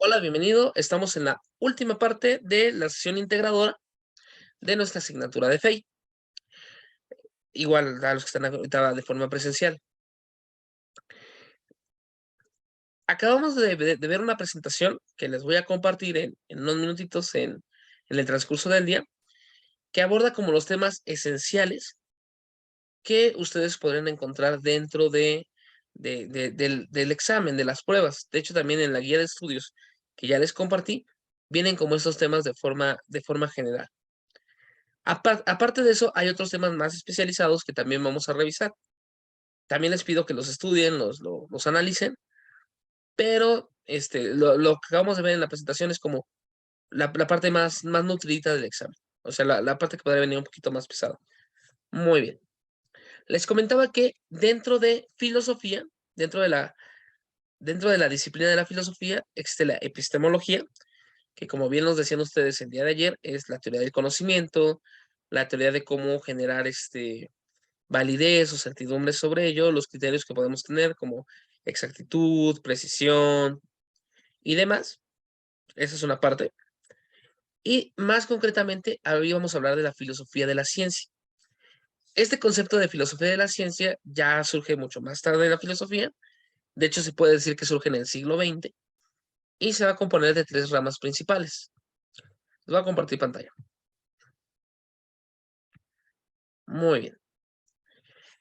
Hola, bienvenido. Estamos en la última parte de la sesión integradora de nuestra asignatura de FEI. Igual a los que están ahorita de forma presencial. Acabamos de ver una presentación que les voy a compartir en unos minutitos en el transcurso del día, que aborda como los temas esenciales que ustedes podrán encontrar dentro del examen, de las pruebas. De hecho, también en la guía de estudios que ya les compartí, vienen como estos temas de forma general. Aparte de eso, hay otros temas más especializados que también vamos a revisar. También les pido que los estudien, los analicen, pero lo que acabamos de ver en la presentación es como la parte más nutridita del examen. O sea, la parte que podría venir un poquito más pesada. Muy bien. Les comentaba que dentro de filosofía, dentro de la disciplina de la filosofía, existe la epistemología, que como bien nos decían ustedes el día de ayer, es la teoría del conocimiento, la teoría de cómo generar validez o certidumbre sobre ello, los criterios que podemos tener como exactitud, precisión y demás. Esa es una parte. Y más concretamente, hoy vamos a hablar de la filosofía de la ciencia. Este concepto de filosofía de la ciencia ya surge mucho más tarde en la filosofía. De hecho, se puede decir que surge en el siglo XX y se va a componer de tres ramas principales. Les voy a compartir pantalla. Muy bien.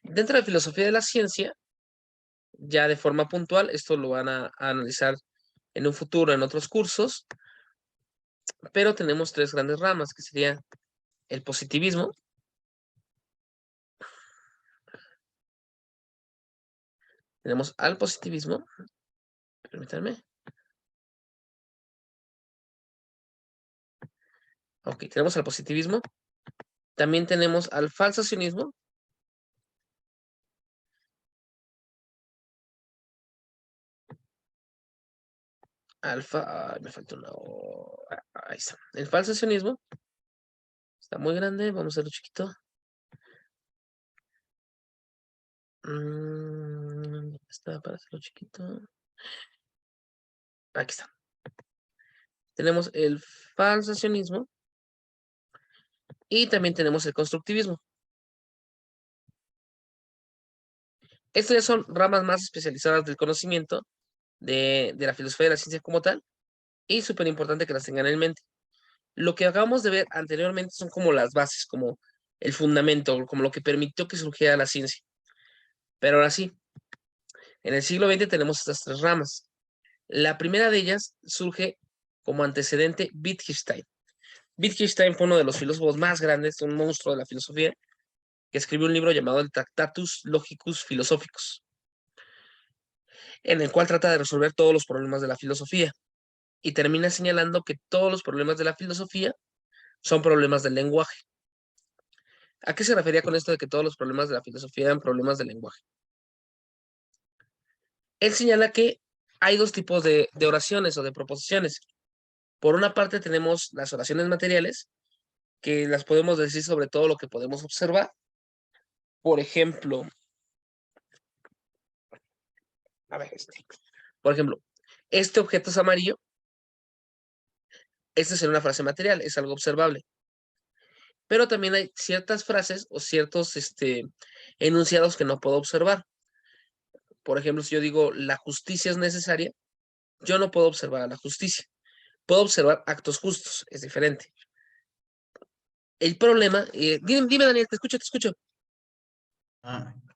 Dentro de filosofía de la ciencia, ya de forma puntual, esto lo van a analizar en un futuro en otros cursos, pero tenemos tres grandes ramas, que sería el positivismo, tenemos al positivismo, permítanme, ok, tenemos al positivismo, también tenemos al falsacionismo, me falta una, ahí está, el falsacionismo, está muy grande, vamos a hacerlo chiquito, está para hacerlo chiquito, aquí está, tenemos el falsacionismo y también tenemos el constructivismo. Estas ya son ramas más especializadas del conocimiento de la filosofía de la ciencia como tal, y súper importante que las tengan en mente. Lo que acabamos de ver anteriormente son como las bases, como el fundamento, como lo que permitió que surgiera la ciencia. Pero ahora sí, en el siglo XX tenemos estas tres ramas. La primera de ellas surge como antecedente Wittgenstein. Wittgenstein fue uno de los filósofos más grandes, un monstruo de la filosofía, que escribió un libro llamado el Tractatus Logicus Philosophicus, en el cual trata de resolver todos los problemas de la filosofía y termina señalando que todos los problemas de la filosofía son problemas del lenguaje. ¿A qué se refería con esto de que todos los problemas de la filosofía eran problemas del lenguaje? Él señala que hay dos tipos de oraciones o de proposiciones. Por una parte tenemos las oraciones materiales, que las podemos decir sobre todo lo que podemos observar. Por ejemplo, a ver, por ejemplo, este objeto es amarillo. Esta sería una frase material, es algo observable. Pero también hay ciertas frases o ciertos enunciados que no puedo observar. Por ejemplo, si yo digo la justicia es necesaria, yo no puedo observar a la justicia. Puedo observar actos justos, es diferente. El problema, dime, Daniel, te escucho, te escucho.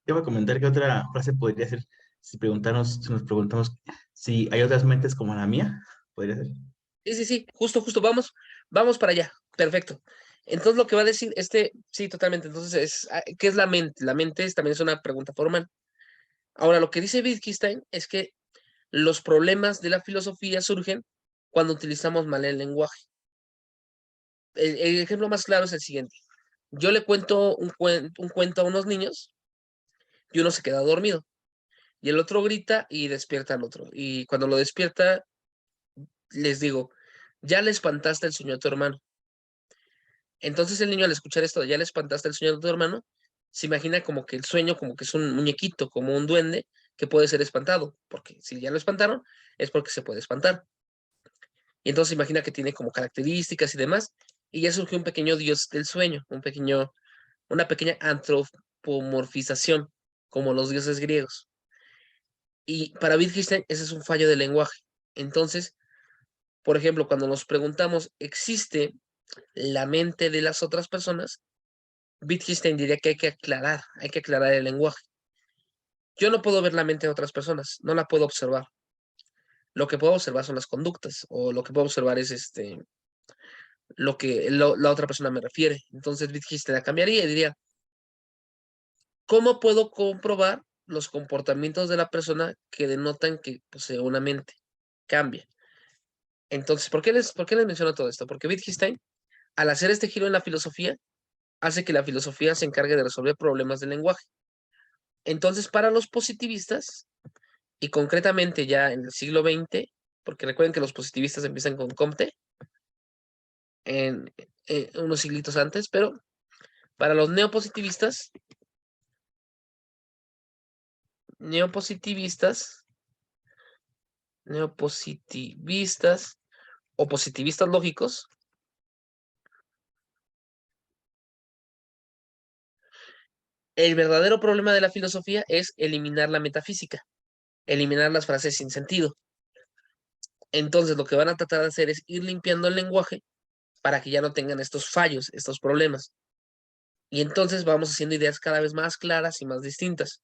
Te voy a comentar que otra frase podría ser si nos preguntamos si hay otras mentes como la mía, podría ser. Sí, sí, sí, justo, vamos para allá, perfecto. Entonces lo que va a decir sí, totalmente. Entonces, ¿qué es la mente? La mente también es una pregunta formal. Ahora, lo que dice Wittgenstein es que los problemas de la filosofía surgen cuando utilizamos mal el lenguaje. El ejemplo más claro es el siguiente. Yo le cuento un cuento a unos niños y uno se queda dormido y el otro grita y despierta al otro. Y cuando lo despierta, les digo, ya le espantaste el sueño a tu hermano. Entonces el niño al escuchar esto, ya le espantaste el sueño de tu hermano, se imagina como que el sueño como que es un muñequito, como un duende que puede ser espantado, porque si ya lo espantaron, es porque se puede espantar. Y entonces imagina que tiene como características y demás, y ya surgió un pequeño dios del sueño, una pequeña antropomorfización, como los dioses griegos. Y para Wittgenstein ese es un fallo del lenguaje. Entonces, por ejemplo, cuando nos preguntamos, ¿existe la mente de las otras personas? Wittgenstein diría que hay que aclarar el lenguaje. Yo no puedo ver la mente de otras personas, no la puedo observar. Lo que puedo observar son las conductas, o lo que puedo observar es lo que la otra persona me refiere. Entonces Wittgenstein la cambiaría y diría, ¿cómo puedo comprobar los comportamientos de la persona que denotan que posee una mente? Cambia. Entonces, por qué les menciono todo esto? Porque Wittgenstein, al hacer este giro en la filosofía, hace que la filosofía se encargue de resolver problemas del lenguaje. Entonces, para los positivistas, y concretamente ya en el siglo XX, porque recuerden que los positivistas empiezan con Comte, en, unos siglitos antes, pero para los neopositivistas, neopositivistas o positivistas lógicos, el verdadero problema de la filosofía es eliminar la metafísica, eliminar las frases sin sentido. Entonces, lo que van a tratar de hacer es ir limpiando el lenguaje para que ya no tengan estos fallos, estos problemas. Y entonces vamos haciendo ideas cada vez más claras y más distintas.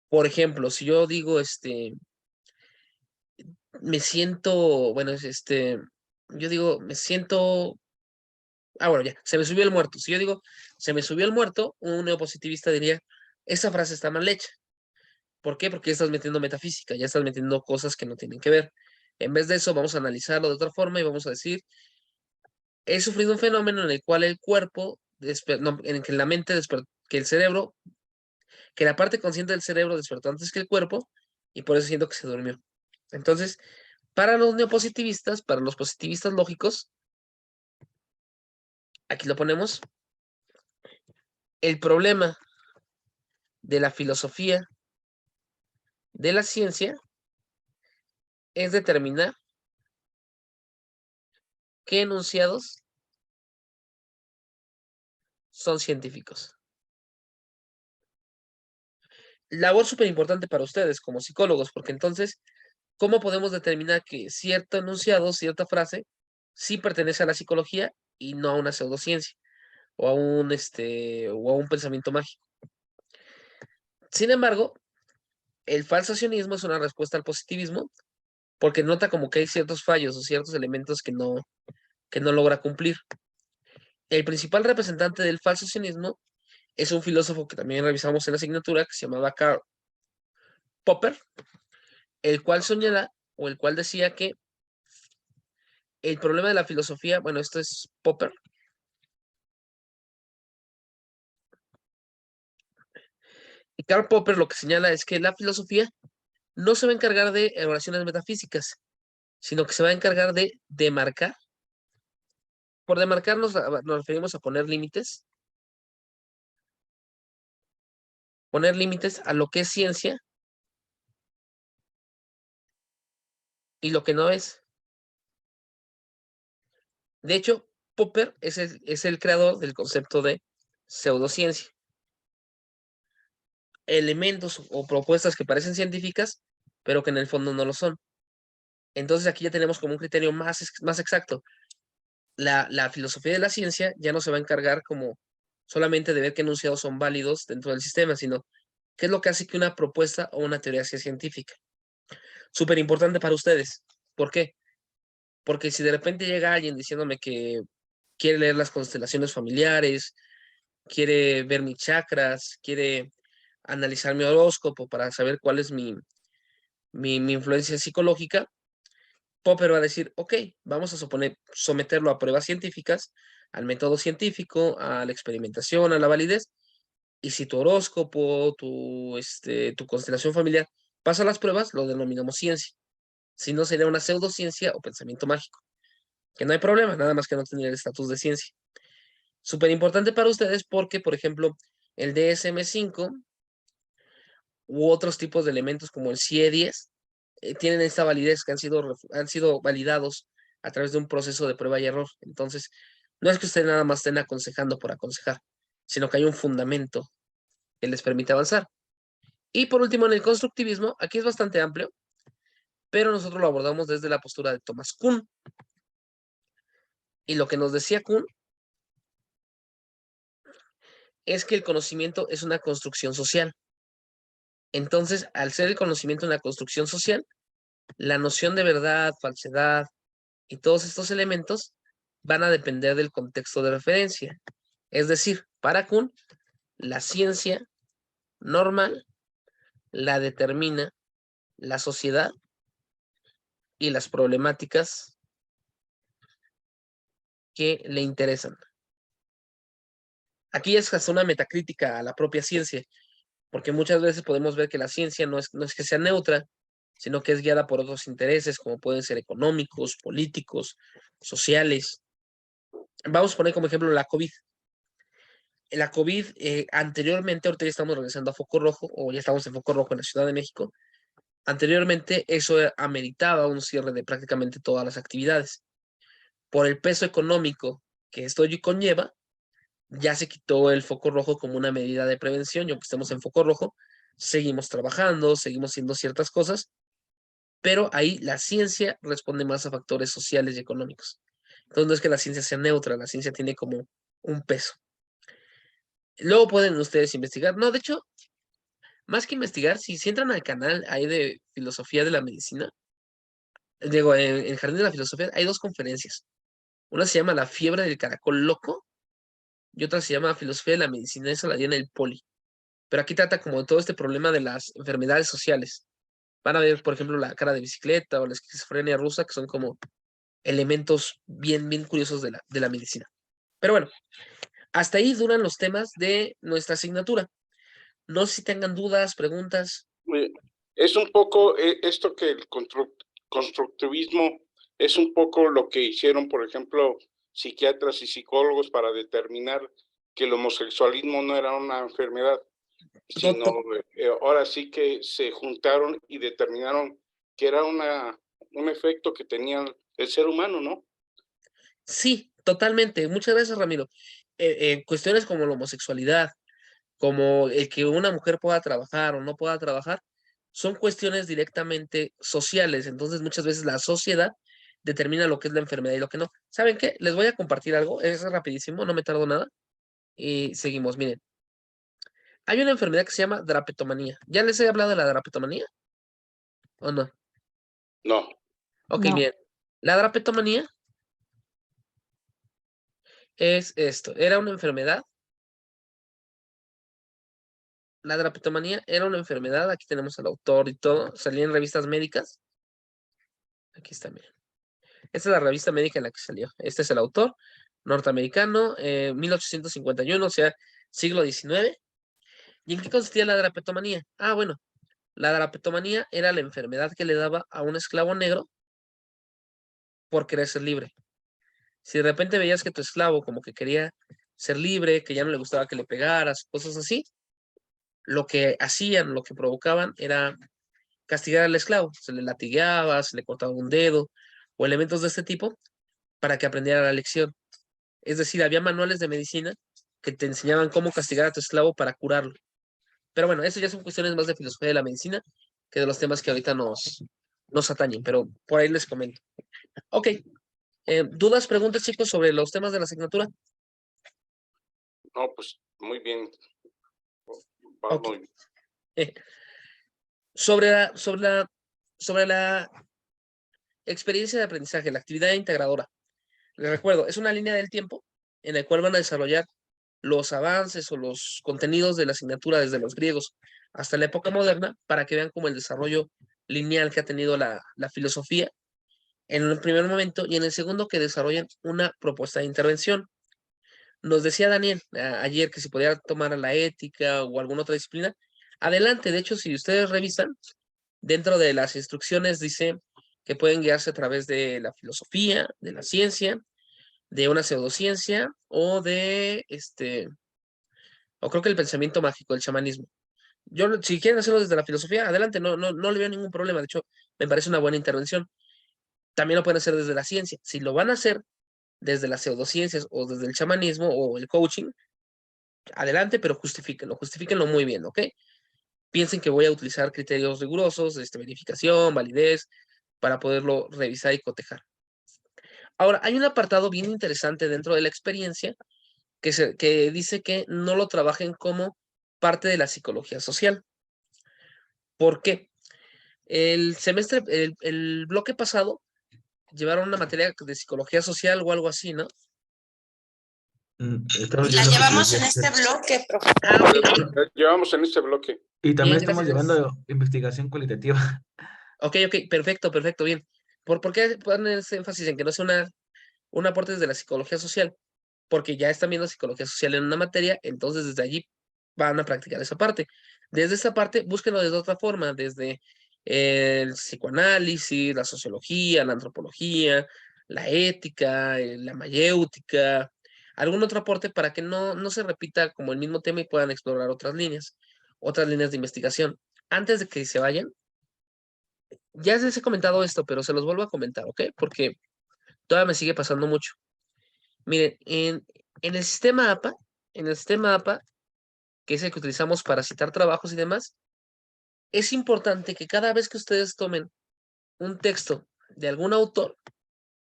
Por ejemplo, si yo digo, me siento, bueno, yo digo, me siento, bueno, ya, se me subió el muerto. Si yo digo, se me subió el muerto, un neopositivista diría, esa frase está mal hecha. ¿Por qué? Porque ya estás metiendo metafísica, ya estás metiendo cosas que no tienen que ver. En vez de eso, vamos a analizarlo de otra forma y vamos a decir, he sufrido un fenómeno en el cual el cuerpo, no, en que la mente, que el cerebro, que la parte consciente del cerebro despertó antes que el cuerpo y por eso siento que se durmió. Entonces, para los neopositivistas, para los positivistas lógicos, aquí lo ponemos, el problema de la filosofía de la ciencia es determinar qué enunciados son científicos. Labor súper importante para ustedes como psicólogos, porque entonces, ¿cómo podemos determinar que cierto enunciado, cierta frase, sí pertenece a la psicología y no a una pseudociencia o a un pensamiento mágico? Sin embargo, el falsacionismo es una respuesta al positivismo porque nota como que hay ciertos fallos o ciertos elementos que no logra cumplir. El principal representante del falsacionismo es un filósofo que también revisamos en la asignatura que se llamaba Karl Popper, el cual señala o el cual decía que el problema de la filosofía, bueno, esto es Popper, y Karl Popper lo que señala es que la filosofía no se va a encargar de evaluaciones metafísicas, sino que se va a encargar de demarcar. Por demarcar nos referimos a poner límites a lo que es ciencia y lo que no es. De hecho, Popper es el creador del concepto de pseudociencia. Elementos o propuestas que parecen científicas, pero que en el fondo no lo son. Entonces aquí ya tenemos como un criterio más exacto. La filosofía de la ciencia ya no se va a encargar como solamente de ver qué enunciados son válidos dentro del sistema, sino qué es lo que hace que una propuesta o una teoría sea científica. Súper importante para ustedes. ¿Por qué? Porque si de repente llega alguien diciéndome que quiere leer las constelaciones familiares, quiere ver mis chakras, quiere analizar mi horóscopo para saber cuál es mi influencia psicológica, Popper va a decir, ok, vamos a someterlo a pruebas científicas, al método científico, a la experimentación, a la validez, y si tu horóscopo, tu constelación familiar pasa las pruebas, lo denominamos ciencia. Si no, sería una pseudociencia o pensamiento mágico, que no hay problema, nada más que no tendría el estatus de ciencia. Súper importante para ustedes porque, por ejemplo, el DSM-5 u otros tipos de elementos como el CIE-10 tienen esta validez que han sido validados a través de un proceso de prueba y error. Entonces, no es que ustedes nada más estén aconsejando por aconsejar, sino que hay un fundamento que les permite avanzar. Y por último, en el constructivismo, aquí es bastante amplio, pero nosotros lo abordamos desde la postura de Thomas Kuhn. Y lo que nos decía Kuhn es que el conocimiento es una construcción social. Entonces, al ser el conocimiento una construcción social, la noción de verdad, falsedad y todos estos elementos van a depender del contexto de referencia. Es decir, para Kuhn, la ciencia normal la determina la sociedad y las problemáticas que le interesan. Aquí es hasta una metacrítica a la propia ciencia, porque muchas veces podemos ver que la ciencia no es que sea neutra, sino que es guiada por otros intereses, como pueden ser económicos, políticos, sociales. Vamos a poner como ejemplo la COVID. La COVID, anteriormente, ahorita ya estamos regresando a foco rojo, o ya estamos en foco rojo en la Ciudad de México. Anteriormente, eso ameritaba un cierre de prácticamente todas las actividades. Por el peso económico que esto conlleva, ya se quitó el foco rojo como una medida de prevención. Y aunque estemos en foco rojo, seguimos trabajando, seguimos haciendo ciertas cosas, pero ahí la ciencia responde más a factores sociales y económicos. Entonces no es que la ciencia sea neutra, la ciencia tiene como un peso. Luego pueden ustedes investigar. No, de hecho, más que investigar, si entran al canal ahí de Filosofía de la Medicina, digo, en el Jardín de la Filosofía, hay dos conferencias. Una se llama La fiebre del caracol loco y otra se llama Filosofía de la Medicina, esa la dio en el Poli. Pero aquí trata como de todo este problema de las enfermedades sociales. Van a ver, por ejemplo, la cara de bicicleta o la esquizofrenia rusa, que son como elementos bien, bien curiosos de la medicina. Pero bueno, hasta ahí duran los temas de nuestra asignatura. No sé si tengan dudas, preguntas. Es un poco esto que el constructivismo es un poco lo que hicieron, por ejemplo, psiquiatras y psicólogos para determinar que el homosexualismo no era una enfermedad, sino ahora sí que se juntaron y determinaron que era un efecto que tenía el ser humano, ¿no? Sí, totalmente. Muchas gracias, Ramiro. Cuestiones como la homosexualidad, como el que una mujer pueda trabajar o no pueda trabajar, son cuestiones directamente sociales. Entonces, muchas veces la sociedad determina lo que es la enfermedad y lo que no. ¿Saben qué? Les voy a compartir algo. Es rapidísimo, no me tardo nada. Y seguimos. Miren, hay una enfermedad que se llama drapetomanía. ¿Ya les he hablado de la drapetomanía? ¿O no? No. Ok, No. miren. La drapetomanía es esto. Era una enfermedad. La drapetomanía era una enfermedad. Aquí tenemos al autor y todo. Salía en revistas médicas. Aquí está, miren. Esta es la revista médica en la que salió. Este es el autor norteamericano, 1851, o sea, siglo XIX. ¿Y en qué consistía la drapetomanía? Ah, bueno, la drapetomanía era la enfermedad que le daba a un esclavo negro por querer ser libre. Si de repente veías que tu esclavo como que quería ser libre, que ya no le gustaba que le pegaras, cosas así, lo que hacían, lo que provocaban era castigar al esclavo. Se le latigaba, se le cortaba un dedo o elementos de este tipo para que aprendiera la lección. Es decir, había manuales de medicina que te enseñaban cómo castigar a tu esclavo para curarlo. Pero bueno, eso ya son cuestiones más de filosofía de la medicina que de los temas que ahorita nos atañen, pero por ahí les comento. Ok, ¿dudas, preguntas, chicos, sobre los temas de la asignatura? No, pues muy bien. Va Ok. muy bien. Sobre la experiencia de aprendizaje, la actividad integradora. Les recuerdo, es una línea del tiempo en la cual van a desarrollar los avances o los contenidos de la asignatura desde los griegos hasta la época moderna para que vean como el desarrollo lineal que ha tenido la filosofía en un primer momento y en el segundo que desarrollan una propuesta de intervención. Nos decía Daniel ayer que si podía tomar la ética o alguna otra disciplina. Adelante, de hecho, si ustedes revisan, dentro de las instrucciones dice que pueden guiarse a través de la filosofía, de la ciencia, de una pseudociencia o o creo que el pensamiento mágico, el chamanismo. Yo, si quieren hacerlo desde la filosofía, adelante, no le veo ningún problema. De hecho, me parece una buena intervención. También lo pueden hacer desde la ciencia. Si lo van a hacer desde las pseudociencias o desde el chamanismo o el coaching, adelante, pero justifíquenlo muy bien, ¿ok? Piensen que voy a utilizar criterios rigurosos, verificación, validez, para poderlo revisar y cotejar. Ahora, hay un apartado bien interesante dentro de la experiencia que dice que no lo trabajen como parte de la psicología social. ¿Por qué? El bloque pasado, llevaron una materia de psicología social o algo así, ¿no? Estamos La llevando llevamos psicología en este social. bloque, profe. Ah, ok, ok. Llevamos en este bloque. Y también Bien, estamos gracias. llevando investigación cualitativa. Ok, perfecto, bien. ¿Por qué ponen ese énfasis en que no sea un aporte desde la psicología social? Porque ya están viendo psicología social en una materia, entonces desde allí van a practicar esa parte. Desde esa parte, búsquenlo de otra forma, desde el psicoanálisis, la sociología, la antropología, la ética, la mayéutica, algún otro aporte para que no se repita como el mismo tema y puedan explorar otras líneas de investigación. Antes de que se vayan, ya les he comentado esto, pero se los vuelvo a comentar, ¿ok? Porque todavía me sigue pasando mucho. Miren, en el sistema APA, que es el que utilizamos para citar trabajos y demás, es importante que cada vez que ustedes tomen un texto de algún autor,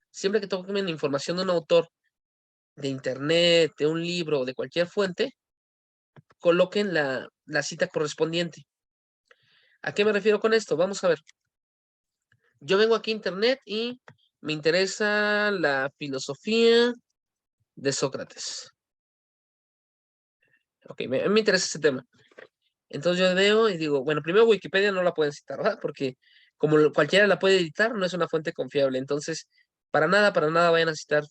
siempre que tomen información de un autor, de internet, de un libro o de cualquier fuente, coloquen la cita correspondiente. ¿A qué me refiero con esto? Vamos a ver. Yo vengo aquí a internet y me interesa la filosofía de Sócrates. Ok, me interesa ese tema. Entonces yo veo y digo, bueno, primero Wikipedia no la pueden citar, ¿verdad? Porque como cualquiera la puede editar, no es una fuente confiable. Entonces, para nada vayan a citar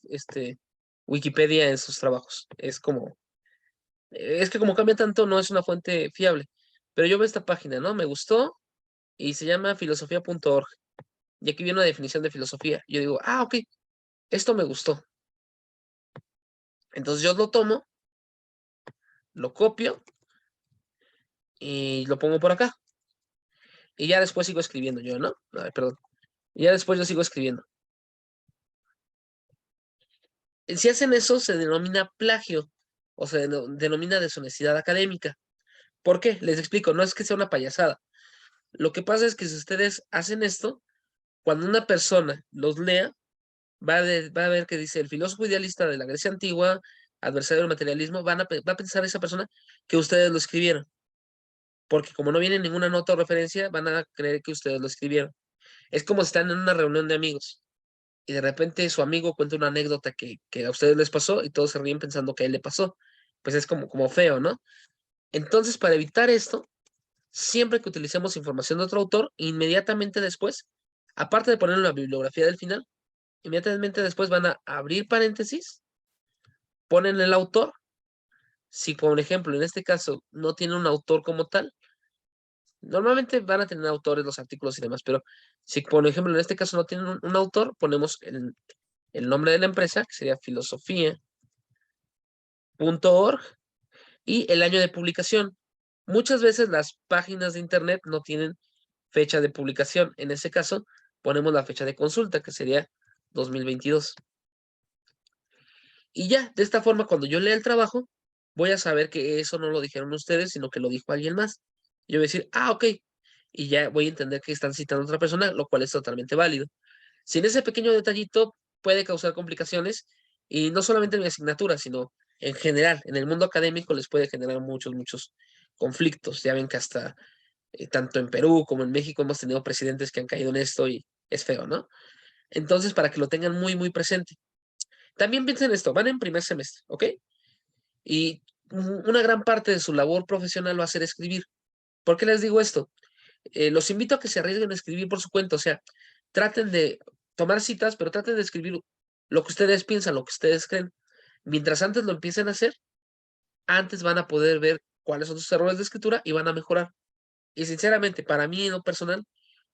Wikipedia en sus trabajos. Es que como cambia tanto, no es una fuente fiable. Pero yo veo esta página, ¿no? Me gustó y se llama filosofía.org. Y aquí viene una definición de filosofía. Yo digo, ah, ok, esto me gustó. Entonces yo lo tomo, lo copio y lo pongo por acá. Y ya después sigo escribiendo yo, ¿no? A ver, perdón. Y ya después yo sigo escribiendo. Si hacen eso, se denomina plagio o se denomina deshonestidad académica. ¿Por qué? Les explico, no es que sea una payasada. Lo que pasa es que si ustedes hacen esto, cuando una persona los lea, va a ver que dice el filósofo idealista de la Grecia antigua, adversario del materialismo, va a pensar esa persona que ustedes lo escribieron. Porque como no viene ninguna nota o referencia, van a creer que ustedes lo escribieron. Es como si están en una reunión de amigos y de repente su amigo cuenta una anécdota que a ustedes les pasó y todos se ríen pensando que a él le pasó. Pues es como feo, ¿no? Entonces, para evitar esto, siempre que utilicemos información de otro autor, inmediatamente después, aparte de poner la bibliografía del final, inmediatamente después van a abrir paréntesis, ponen el autor. Si, por ejemplo, en este caso no tiene un autor como tal, normalmente van a tener autores los artículos y demás, pero si, por ejemplo, en este caso no tienen un autor, ponemos el nombre de la empresa, que sería filosofía.org, y el año de publicación. Muchas veces las páginas de internet no tienen fecha de publicación. En ese caso, ponemos la fecha de consulta, que sería 2022. Y ya, de esta forma, cuando yo lea el trabajo, voy a saber que eso no lo dijeron ustedes, sino que lo dijo alguien más. Yo voy a decir, ah, ok. Y ya voy a entender que están citando a otra persona, lo cual es totalmente válido. Sin ese pequeño detallito puede causar complicaciones, y no solamente en mi asignatura, sino en general, en el mundo académico les puede generar muchos conflictos. Ya ven que hasta tanto en Perú como en México hemos tenido presidentes que han caído en esto y es feo, ¿no? Entonces, para que lo tengan muy presente. También piensen esto, van en primer semestre, ¿ok? Y una gran parte de su labor profesional va a ser escribir. ¿Por qué les digo esto? Los invito a que se arriesguen a escribir por su cuenta, o sea, traten de tomar citas, pero traten de escribir lo que ustedes piensan, lo que ustedes creen. Mientras antes lo empiecen a hacer, antes van a poder ver cuáles son sus errores de escritura y van a mejorar. Y sinceramente, para mí en lo personal,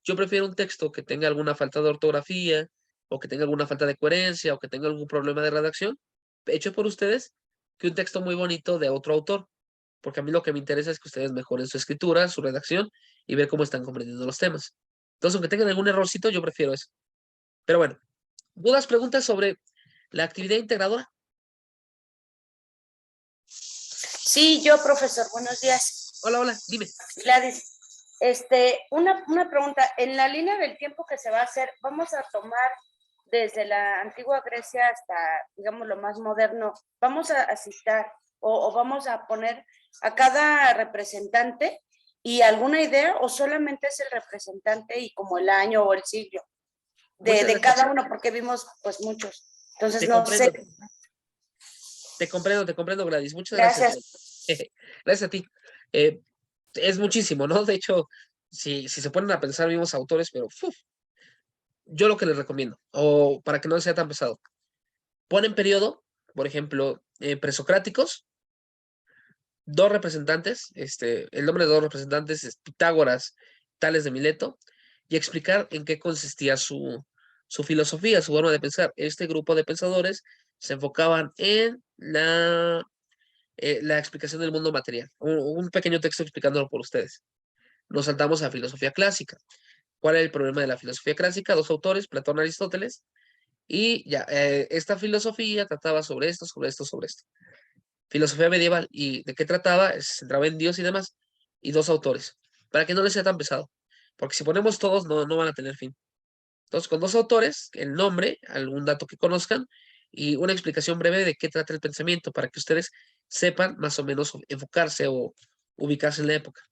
yo prefiero un texto que tenga alguna falta de ortografía, o que tenga alguna falta de coherencia, o que tenga algún problema de redacción, hecho por ustedes, que un texto muy bonito de otro autor. Porque a mí lo que me interesa es que ustedes mejoren su escritura, su redacción y ver cómo están comprendiendo los temas. Entonces, aunque tengan algún errorcito, yo prefiero eso. Pero bueno, ¿dudas, preguntas sobre la actividad integradora? Sí, yo, profesor, buenos días. Hola, hola, dime. Gladys, una pregunta. En la línea del tiempo que se va a hacer, ¿vamos a tomar desde la antigua Grecia hasta, digamos, lo más moderno? ¿Vamos a citar o vamos a poner a cada representante y alguna idea, o solamente es el representante y como el año o el siglo de cada uno? Porque vimos pues muchos. Entonces, Te no comprendo. sé. Te comprendo, Gladys. Muchas Gracias. gracias. Gracias a ti. Es muchísimo, ¿no? De hecho, si se ponen a pensar, vimos autores, pero yo lo que les recomiendo, o para que no sea tan pesado, ponen periodo, por ejemplo, presocráticos, dos representantes, el nombre de dos representantes es Pitágoras, Tales de Mileto, y explicar en qué consistía su filosofía, su forma de pensar. Este grupo de pensadores se enfocaban en la explicación del mundo material. Un pequeño texto explicándolo por ustedes. Nos saltamos a filosofía clásica. ¿Cuál es el problema de la filosofía clásica? Dos autores, Platón y Aristóteles, y ya, esta filosofía trataba sobre esto, sobre esto, sobre esto. Filosofía medieval, ¿y de qué trataba? Se centraba en Dios y demás, y dos autores, para que no les sea tan pesado, porque si ponemos todos, no van a tener fin. Entonces, con dos autores, el nombre, algún dato que conozcan, y una explicación breve de qué trata el pensamiento, para que ustedes sepan más o menos enfocarse o ubicarse en la época.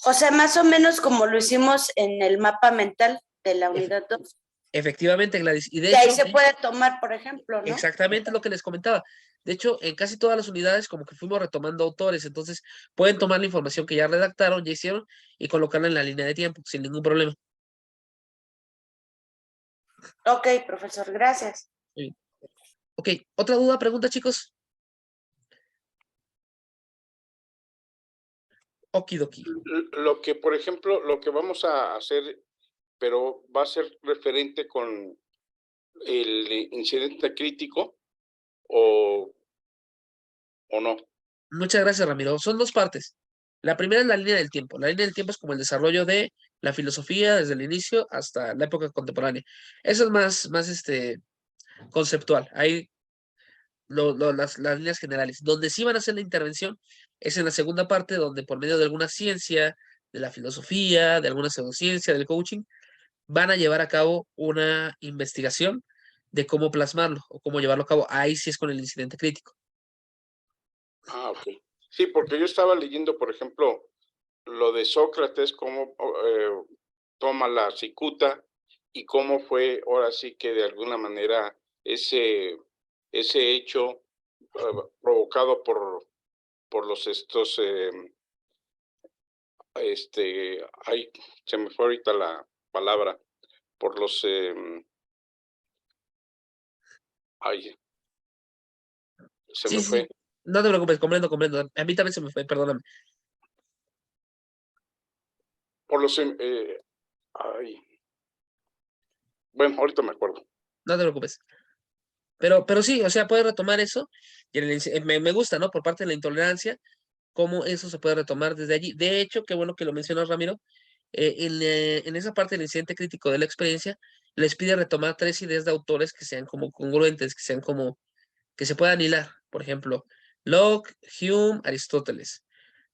O sea, más o menos como lo hicimos en el mapa mental de la unidad 2. Efectivamente, Gladys. Y de De ahí hecho, se puede tomar, por ejemplo, ¿no? exactamente lo que les comentaba. De hecho, en casi todas las unidades como que fuimos retomando autores, entonces pueden tomar la información que ya redactaron, ya hicieron, y colocarla en la línea de tiempo, sin ningún problema. Ok, profesor, gracias. Sí. Ok, ¿otra duda, pregunta, chicos? Okidoki. Lo que, por ejemplo, lo que vamos a hacer, pero va a ser referente con el incidente crítico o no. Muchas gracias, Ramiro. Son dos partes. La primera es la línea del tiempo. La línea del tiempo es como el desarrollo de la filosofía desde el inicio hasta la época contemporánea. Eso es más conceptual. Ahí las líneas generales. Donde sí van a hacer la intervención es en la segunda parte, donde por medio de alguna ciencia, de la filosofía, de alguna pseudociencia, del coaching, van a llevar a cabo una investigación de cómo plasmarlo o cómo llevarlo a cabo. Ahí sí es con el incidente crítico. Ah, ok. Sí, porque yo estaba leyendo, por ejemplo, lo de Sócrates, cómo toma la cicuta y cómo fue, ahora sí que de alguna manera ese hecho provocado por los estos, ay, se me fue ahorita la palabra, por los, ay, se Sí, me sí, fue. no te preocupes, comprendo. A mí también se me fue, perdóname. Por los, ay, bueno, ahorita me acuerdo. No te preocupes. Pero sí, o sea, puedes retomar eso. Y me gusta, ¿no? Por parte de la intolerancia, cómo eso se puede retomar desde allí. De hecho, qué bueno que lo mencionas, Ramiro. En esa parte del incidente crítico de la experiencia, les pide retomar 3 ideas de autores que sean como congruentes, que sean como, que se puedan hilar. Por ejemplo, Locke, Hume, Aristóteles,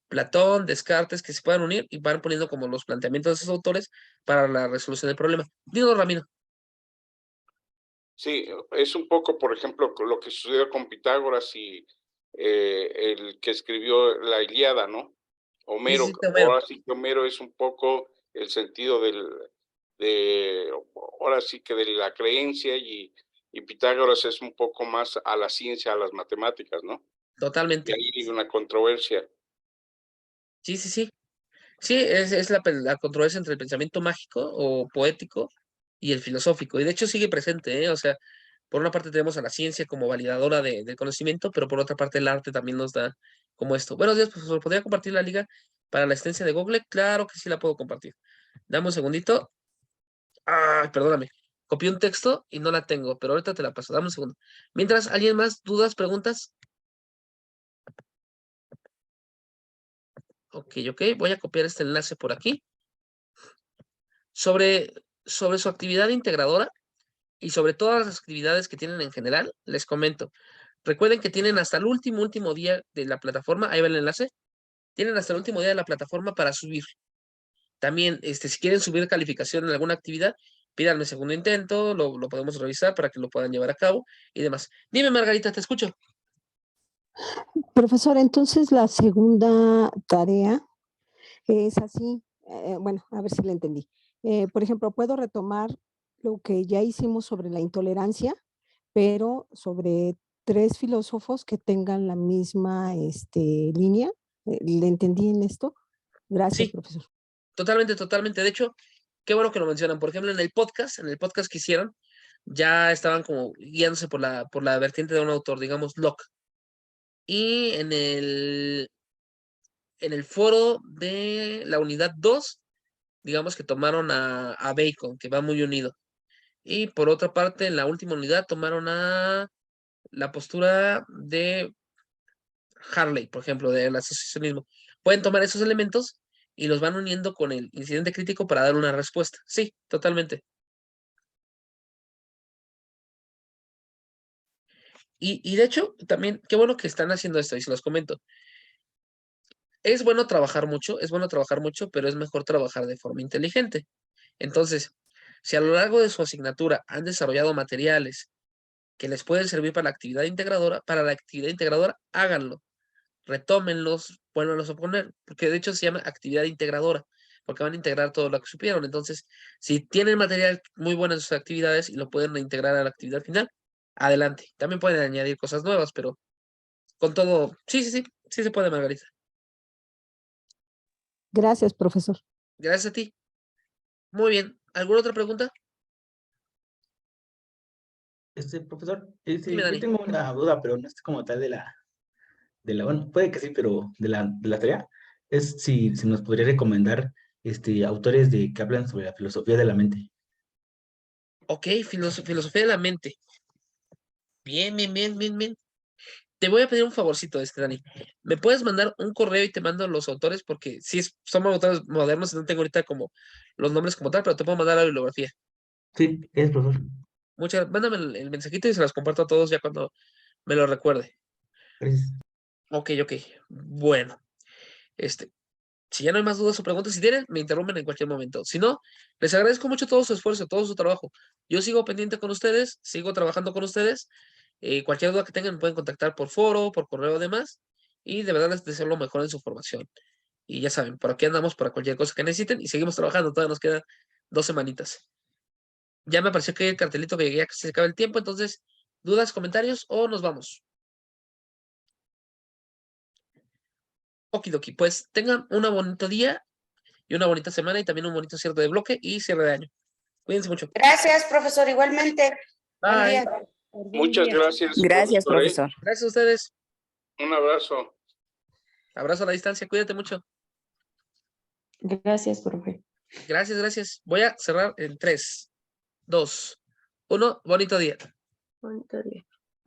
Platón, Descartes, que se puedan unir y van poniendo como los planteamientos de esos autores para la resolución del problema. Digo, Ramiro. Sí, es un poco, por ejemplo, lo que sucedió con Pitágoras y el que escribió la Ilíada, ¿no? Homero, Sí, Homero. ahora sí que Homero es un poco el sentido ahora sí que de la creencia y Pitágoras es un poco más a la ciencia, a las matemáticas, ¿no? Y Totalmente. ahí hay una controversia. Sí. Sí, es la controversia entre el pensamiento mágico o poético y el filosófico. Y de hecho sigue presente, ¿eh? O sea, por una parte tenemos a la ciencia como validadora del conocimiento, pero por otra parte el arte también nos da como esto. Buenos días, profesor. ¿Podría compartir la liga para la asistencia de Google? Claro que sí la puedo compartir. Dame un segundito. Ay, perdóname. Copié un texto y no la tengo, pero ahorita te la paso. Dame un segundo. Mientras, ¿alguien más? ¿Dudas? ¿Preguntas? Ok. Voy a copiar este enlace por aquí. Sobre sobre su actividad integradora y sobre todas las actividades que tienen en general, les comento. Recuerden que tienen hasta el último día de la plataforma, ahí va el enlace, tienen hasta el último día de la plataforma para subir. También, si quieren subir calificación en alguna actividad, pídanme segundo intento, lo podemos revisar para que lo puedan llevar a cabo y demás. Dime, Margarita, te escucho. Profesor, entonces la segunda tarea es así, bueno, a ver si la entendí. Por ejemplo, puedo retomar lo que ya hicimos sobre la intolerancia, pero sobre 3 filósofos que tengan la misma línea. ¿Le entendí en esto? Gracias, Sí, profesor. totalmente. De hecho, qué bueno que lo mencionan. Por ejemplo, en el podcast que hicieron, ya estaban como guiándose por la vertiente de un autor, digamos, Locke. Y en el foro de la unidad 2, digamos que tomaron a Bacon, que va muy unido. Y por otra parte, en la última unidad tomaron a la postura de Harley, por ejemplo, del asociacionismo. Pueden tomar esos elementos y los van uniendo con el incidente crítico para dar una respuesta. Sí, totalmente. Y de hecho, también, qué bueno que están haciendo esto, y se los comento. Es bueno trabajar mucho, pero es mejor trabajar de forma inteligente. Entonces, si a lo largo de su asignatura han desarrollado materiales que les pueden servir para la actividad integradora, háganlo, retómenlos, vuélvanlos a poner, porque de hecho se llama actividad integradora, porque van a integrar todo lo que supieron. Entonces, si tienen material muy bueno en sus actividades y lo pueden integrar a la actividad final, adelante. También pueden añadir cosas nuevas, pero con todo, sí se puede, Margarita. Gracias, profesor. Gracias a ti. Muy bien. ¿Alguna otra pregunta? Profesor, Dime, yo Dani. tengo una duda, pero no es como tal bueno, puede que sí, pero de la tarea, es si nos podría recomendar autores que hablan sobre la filosofía de la mente. Ok, filosofía de la mente. Bien. Te voy a pedir un favorcito, Dani. ¿Me puedes mandar un correo y te mando los autores? Porque sí, son autores modernos y no tengo ahorita como los nombres como tal, pero te puedo mandar la bibliografía. Sí, profesor. Mándame el mensajito y se los comparto a todos ya cuando me lo recuerde. Gracias. Ok. Bueno, si ya no hay más dudas o preguntas, si tienen, me interrumpen en cualquier momento. Si no, les agradezco mucho todo su esfuerzo, todo su trabajo. Yo sigo pendiente con ustedes, sigo trabajando con ustedes. Cualquier duda que tengan, me pueden contactar por foro, por correo, además. Y de verdad les deseo lo mejor en su formación. Y ya saben, por aquí andamos para cualquier cosa que necesiten y seguimos trabajando. Todavía nos quedan 2 semanitas. Ya me pareció que hay el cartelito que ya se acaba el tiempo, entonces, ¿dudas, comentarios o nos vamos? Okidoki, pues tengan un bonito día y una bonita semana y también un bonito cierre de bloque y cierre de año. Cuídense mucho. Gracias, profesor, igualmente. Buen Bye. día. Muchas gracias. Gracias, profesor. Gracias a ustedes. Un abrazo. Abrazo a la distancia. Cuídate mucho. Gracias, profe. Gracias. Voy a cerrar en 3, 2, 1. Bonito día. Bonito día.